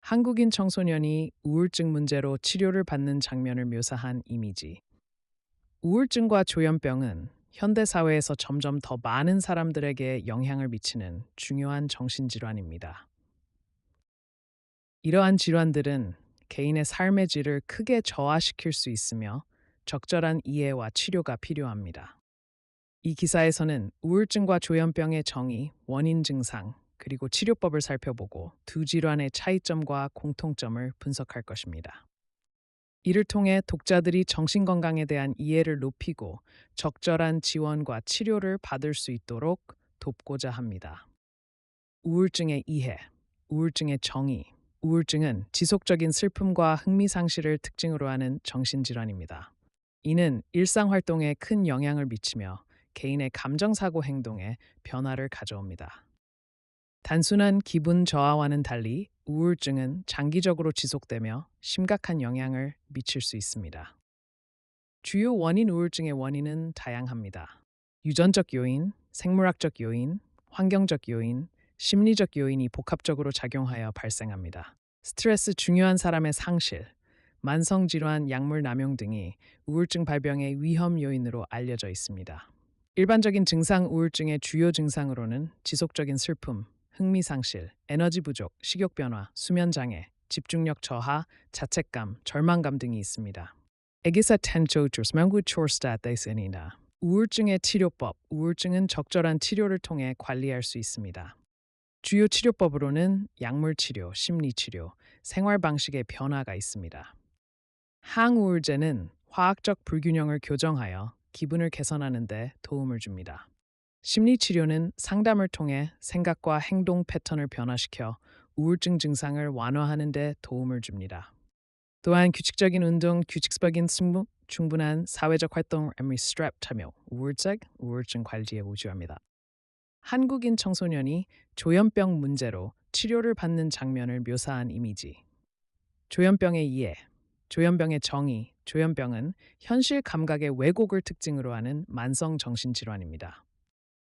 한국인 청소년이 우울증 문제로 치료를 받는 장면을 묘사한 이미지. 우울증과 조현병은 현대 사회에서 점점 더 많은 사람들에게 영향을 미치는 중요한 정신질환입니다. 이러한 질환들은 개인의 삶의 질을 크게 저하시킬 수 있으며 적절한 이해와 치료가 필요합니다. 이 기사에서는 우울증과 조현병의 정의, 원인 증상, 그리고 치료법을 살펴보고 두 질환의 차이점과 공통점을 분석할 것입니다. 이를 통해 독자들이 정신건강에 대한 이해를 높이고 적절한 지원과 치료를 받을 수 있도록 돕고자 합니다. 우울증의 이해, 우울증의 정의. 우울증은 지속적인 슬픔과 흥미상실을 특징으로 하는 정신질환입니다. 이는 일상활동에 큰 영향을 미치며 개인의 감정사고 행동에 변화를 가져옵니다. 단순한 기분 저하와는 달리 우울증은 장기적으로 지속되며 심각한 영향을 미칠 수 있습니다. 주요 원인 우울증의 원인은 다양합니다. 유전적 요인, 생물학적 요인, 환경적 요인, 심리적 요인이 복합적으로 작용하여 발생합니다. 스트레스, 중요한 사람의 상실, 만성질환, 약물 남용 등이 우울증 발병의 위험 요인으로 알려져 있습니다. 일반적인 증상 우울증의 주요 증상으로는 지속적인 슬픔, 흥미상실, 에너지 부족, 식욕 변화, 수면 장애, 집중력 저하, 자책감, 절망감 등이 있습니다. 에기사 텐조주스 명구 초스타테스니다. 우울증의 치료법. 우울증은 적절한 치료를 통해 관리할 수 있습니다. 주요 치료법으로는 약물 치료, 심리 치료, 생활 방식의 변화가 있습니다. 항우울제는 화학적 불균형을 교정하여 기분을 개선하는 데 도움을 줍니다. 심리치료는 상담을 통해 생각과 행동 패턴을 변화시켜 우울증 증상을 완화하는 데 도움을 줍니다. 또한 규칙적인 운동, 규칙적인 승무, 충분한 사회적 활동, 스트랩 참여, 우울증 관리에 우주합니다. 한국인 청소년이 조현병 문제로 치료를 받는 장면을 묘사한 이미지. 조현병의 이해. 조현병의 정의. 조현병은 현실 감각의 왜곡을 특징으로 하는 만성 정신질환입니다.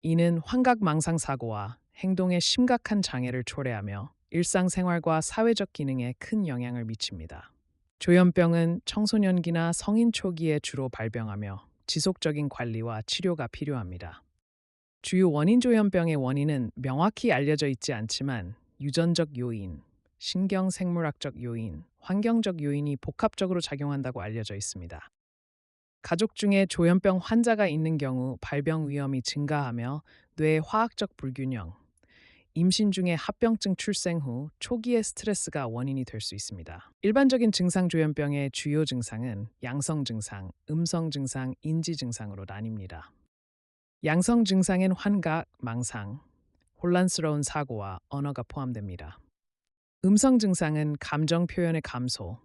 이는 환각 망상 사고와 행동의 심각한 장애를 초래하며 일상생활과 사회적 기능에 큰 영향을 미칩니다. 조현병은 청소년기나 성인 초기에 주로 발병하며 지속적인 관리와 치료가 필요합니다. 주요 원인. 조현병의 원인은 명확히 알려져 있지 않지만 유전적 요인, 신경생물학적 요인, 환경적 요인이 복합적으로 작용한다고 알려져 있습니다. 가족 중에 조현병 환자가 있는 경우 발병 위험이 증가하며 뇌의 화학적 불균형, 임신 중에 합병증 출생 후 초기의 스트레스가 원인이 될 수 있습니다. 일반적인 증상. 조현병의 주요 증상은 양성 증상, 음성 증상, 인지 증상으로 나뉩니다. 양성 증상엔 환각, 망상, 혼란스러운 사고와 언어가 포함됩니다. 음성 증상은 감정 표현의 감소,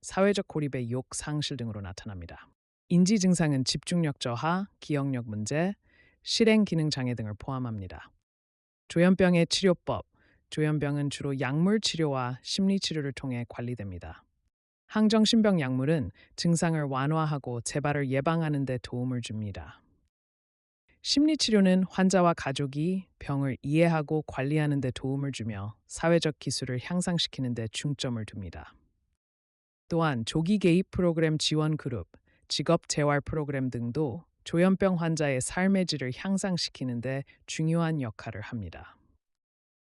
사회적 고립의 욕, 상실 등으로 나타납니다. 인지 증상은 집중력 저하, 기억력 문제, 실행 기능 장애 등을 포함합니다. 조현병의 치료법. 조현병은 주로 약물 치료와 심리 치료를 통해 관리됩니다. 항정신병 약물은 증상을 완화하고 재발을 예방하는 데 도움을 줍니다. 심리 치료는 환자와 가족이 병을 이해하고 관리하는 데 도움을 주며 사회적 기술을 향상시키는 데 중점을 둡니다. 또한 조기 개입 프로그램, 지원 그룹, 직업 재활 프로그램 등도 조현병 환자의 삶의 질을 향상시키는 데 중요한 역할을 합니다.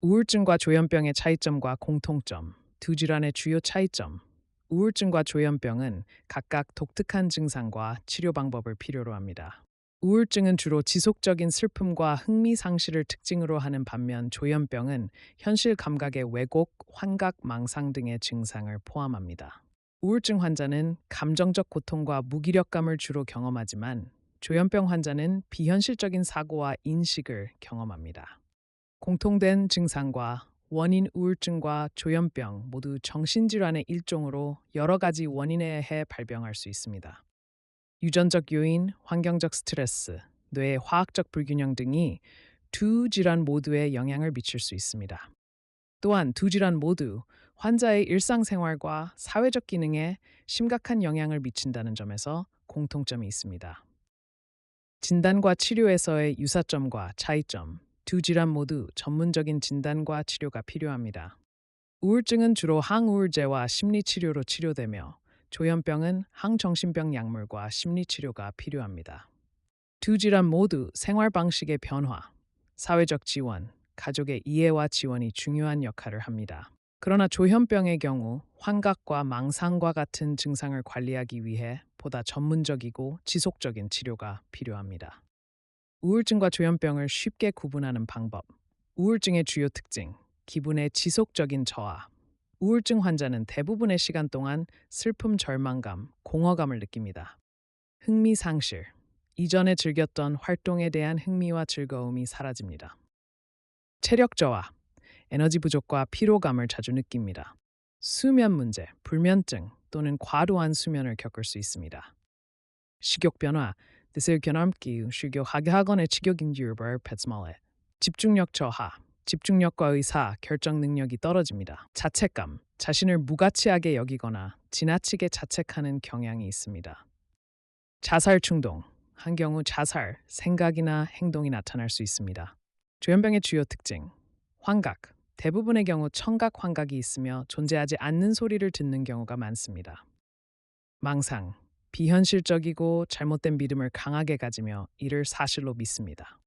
우울증과 조현병의 차이점과 공통점. 두 질환의 주요 차이점. 우울증과 조현병은 각각 독특한 증상과 치료 방법을 필요로 합니다. 우울증은 주로 지속적인 슬픔과 흥미상실을 특징으로 하는 반면 조현병은 현실 감각의 왜곡, 환각, 망상 등의 증상을 포함합니다. 우울증 환자는 감정적 고통과 무기력감을 주로 경험하지만 조현병 환자는 비현실적인 사고와 인식을 경험합니다. 공통된 증상과 원인. 우울증과 조현병 모두 정신질환의 일종으로 여러 가지 원인에 의해 발병할 수 있습니다. 유전적 요인, 환경적 스트레스, 뇌의 화학적 불균형 등이 두 질환 모두에 영향을 미칠 수 있습니다. 또한 두 질환 모두 환자의 일상생활과 사회적 기능에 심각한 영향을 미친다는 점에서 공통점이 있습니다. 진단과 치료에서의 유사점과 차이점. 두 질환 모두 전문적인 진단과 치료가 필요합니다. 우울증은 주로 항우울제와 심리치료로 치료되며 조현병은 항정신병 약물과 심리치료가 필요합니다. 두 질환 모두 생활 방식의 변화, 사회적 지원, 가족의 이해와 지원이 중요한 역할을 합니다. 그러나 조현병의 경우 환각과 망상과 같은 증상을 관리하기 위해 보다 전문적이고 지속적인 치료가 필요합니다. 우울증과 조현병을 쉽게 구분하는 방법. 우울증의 주요 특징, 기분의 지속적인 저하. 우울증 환자는 대부분의 시간 동안 슬픔, 절망감, 공허감을 느낍니다. 흥미 상실. 이전에 즐겼던 활동에 대한 흥미와 즐거움이 사라집니다. 체력 저하. 에너지 부족과 피로감을 자주 느낍니다. 수면 문제, 불면증 또는 과도한 수면을 겪을 수 있습니다. 식욕 변화, 드세요 견함기, 식욕하게 하거나 식욕인지를 패스말에. 집중력 저하, 집중력과 의사, 결정 능력이 떨어집니다. 자책감, 자신을 무가치하게 여기거나 지나치게 자책하는 경향이 있습니다. 자살 충동, 한 경우 자살, 생각이나 행동이 나타날 수 있습니다. 조현병의 주요 특징, 환각, 대부분의 경우 청각 환각이 있으며 존재하지 않는 소리를 듣는 경우가 많습니다. 망상, 비현실적이고 잘못된 믿음을 강하게 가지며 이를 사실로 믿습니다.